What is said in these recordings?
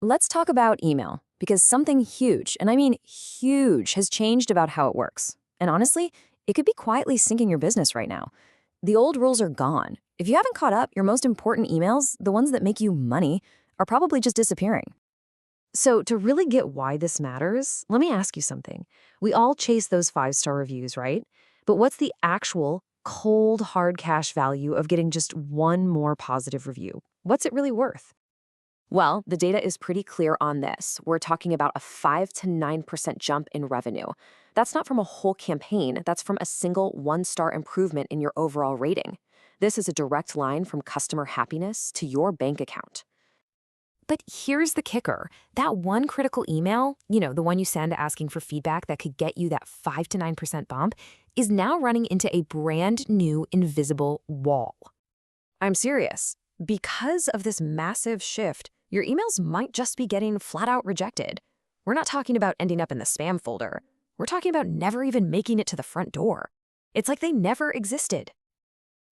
Let's talk about email, because something huge, and I mean huge, has changed about how it works. And honestly, it could be quietly sinking your business right now. The old rules are gone. If you haven't caught up, your most important emails, the ones that make you money, are probably just disappearing. So, to really get why this matters, let me ask you something. We all chase those 5-star reviews, right? But what's the actual cold, hard cash value of getting just one more positive review? What's it really worth? Well, the data is pretty clear on this. We're talking about a 5 to 9% jump in revenue. That's not from a whole campaign, that's from a single 1-star improvement in your overall rating. This is a direct line from customer happiness to your bank account. But here's the kicker. That one critical email, the one you send asking for feedback that could get you that 5 to 9% bump, is now running into a brand new invisible wall. I'm serious. Because of this massive shift, your emails might just be getting flat out rejected. We're not talking about ending up in the spam folder. We're talking about never even making it to the front door. It's like they never existed.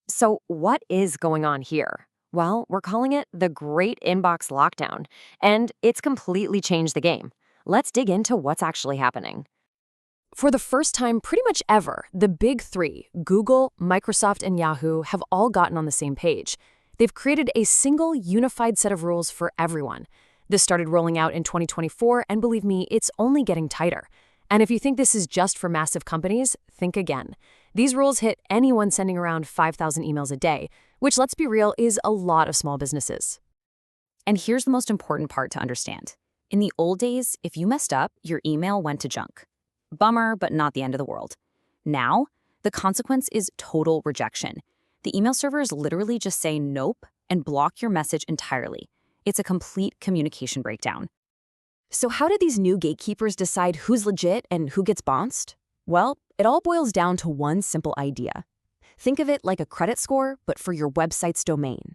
So what is going on here? Well, we're calling it the Great Inbox Lockdown, and it's completely changed the game. Let's dig into what's actually happening. For the first time pretty much ever, the big three, Google, Microsoft, and Yahoo, have all gotten on the same page. They've created a single unified set of rules for everyone. This started rolling out in 2024, and believe me, it's only getting tighter. And if you think this is just for massive companies, think again. These rules hit anyone sending around 5,000 emails a day, which, let's be real, is a lot of small businesses. And here's the most important part to understand. In the old days, if you messed up, your email went to junk. Bummer, but not the end of the world. Now, the consequence is total rejection. The email servers literally just say nope and block your message entirely. It's a complete communication breakdown. So how did these new gatekeepers decide who's legit and who gets bounced? Well, it all boils down to one simple idea. Think of it like a credit score, but for your website's domain.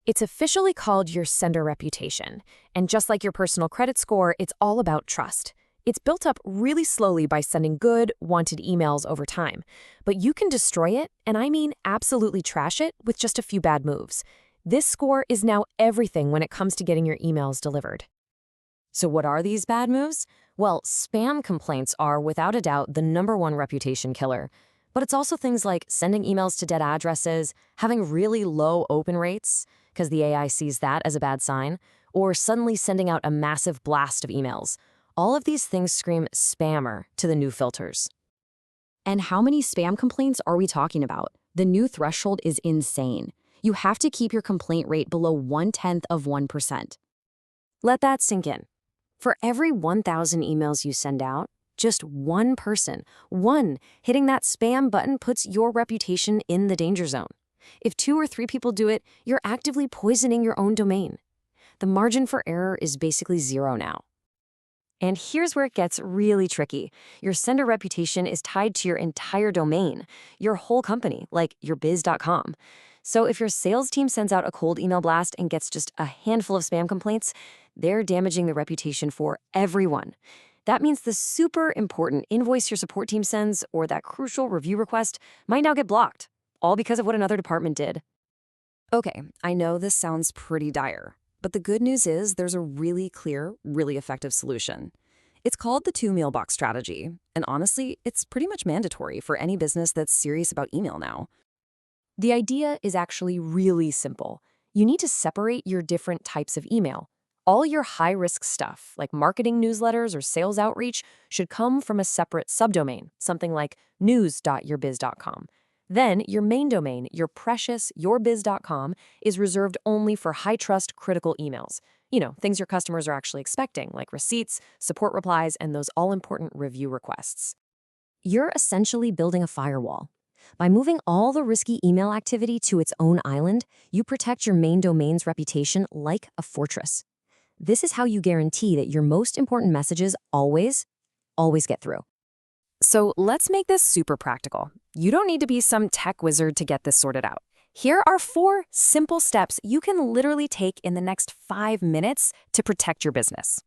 It's officially called your sender reputation, and just like your personal credit score, it's all about trust. It's built up really slowly by sending good, wanted emails over time. But you can destroy it, and I mean absolutely trash it, with just a few bad moves. This score is now everything when it comes to getting your emails delivered. So what are these bad moves? Well, spam complaints are, without a doubt, the #1 reputation killer. But it's also things like sending emails to dead addresses, having really low open rates, because the AI sees that as a bad sign, or suddenly sending out a massive blast of emails. All of these things scream spammer to the new filters. And how many spam complaints are we talking about? The new threshold is insane. You have to keep your complaint rate below 0.1%. Let that sink in. For every 1,000 emails you send out, just one person, hitting that spam button puts your reputation in the danger zone. If 2 or 3 people do it, you're actively poisoning your own domain. The margin for error is basically 0 now. And here's where it gets really tricky. Your sender reputation is tied to your entire domain, your whole company, like yourbiz.com. So if your sales team sends out a cold email blast and gets just a handful of spam complaints, they're damaging the reputation for everyone. That means the super important invoice your support team sends or that crucial review request might now get blocked, all because of what another department did. Okay, I know this sounds pretty dire, but the good news is there's a really clear, really effective solution. It's called the Two-Mailbox strategy, and honestly, it's pretty much mandatory for any business that's serious about email now. The idea is actually really simple. You need to separate your different types of email. All your high-risk stuff, like marketing newsletters or sales outreach, should come from a separate subdomain, something like news.yourbiz.com. Then your main domain, your precious yourbiz.com, is reserved only for high-trust critical emails. Things your customers are actually expecting, like receipts, support replies, and those all-important review requests. You're essentially building a firewall. By moving all the risky email activity to its own island, you protect your main domain's reputation like a fortress. This is how you guarantee that your most important messages always get through. So let's make this super practical. You don't need to be some tech wizard to get this sorted out. Here are 4 simple steps you can literally take in the next 5 minutes to protect your business.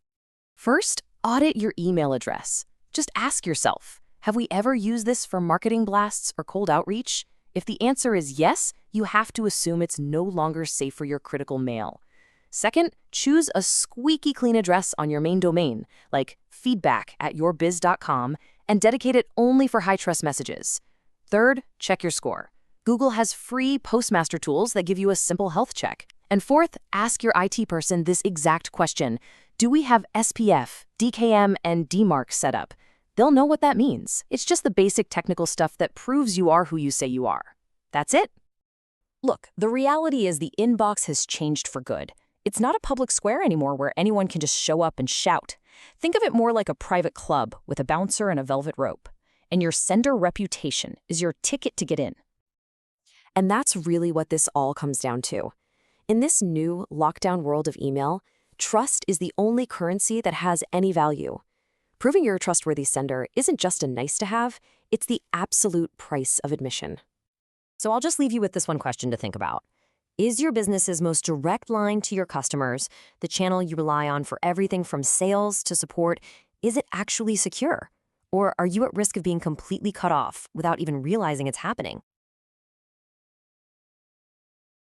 First, audit your email address. Just ask yourself, have we ever used this for marketing blasts or cold outreach? If the answer is yes, you have to assume it's no longer safe for your critical mail. Second, choose a squeaky clean address on your main domain, like feedback@yourbiz.com, and dedicate it only for high-trust messages. Third, check your score. Google has free Postmaster tools that give you a simple health check. And fourth, ask your IT person this exact question. Do we have SPF, DKM, and DMARC set up? They'll know what that means. It's just the basic technical stuff that proves you are who you say you are. That's it. Look, the reality is the inbox has changed for good. It's not a public square anymore where anyone can just show up and shout. Think of it more like a private club with a bouncer and a velvet rope. And your sender reputation is your ticket to get in. And that's really what this all comes down to. In this new lockdown world of email, trust is the only currency that has any value. Proving you're a trustworthy sender isn't just a nice-to-have, it's the absolute price of admission. So I'll just leave you with this one question to think about. Is your business's most direct line to your customers, the channel you rely on for everything from sales to support, is it actually secure? Or are you at risk of being completely cut off without even realizing it's happening?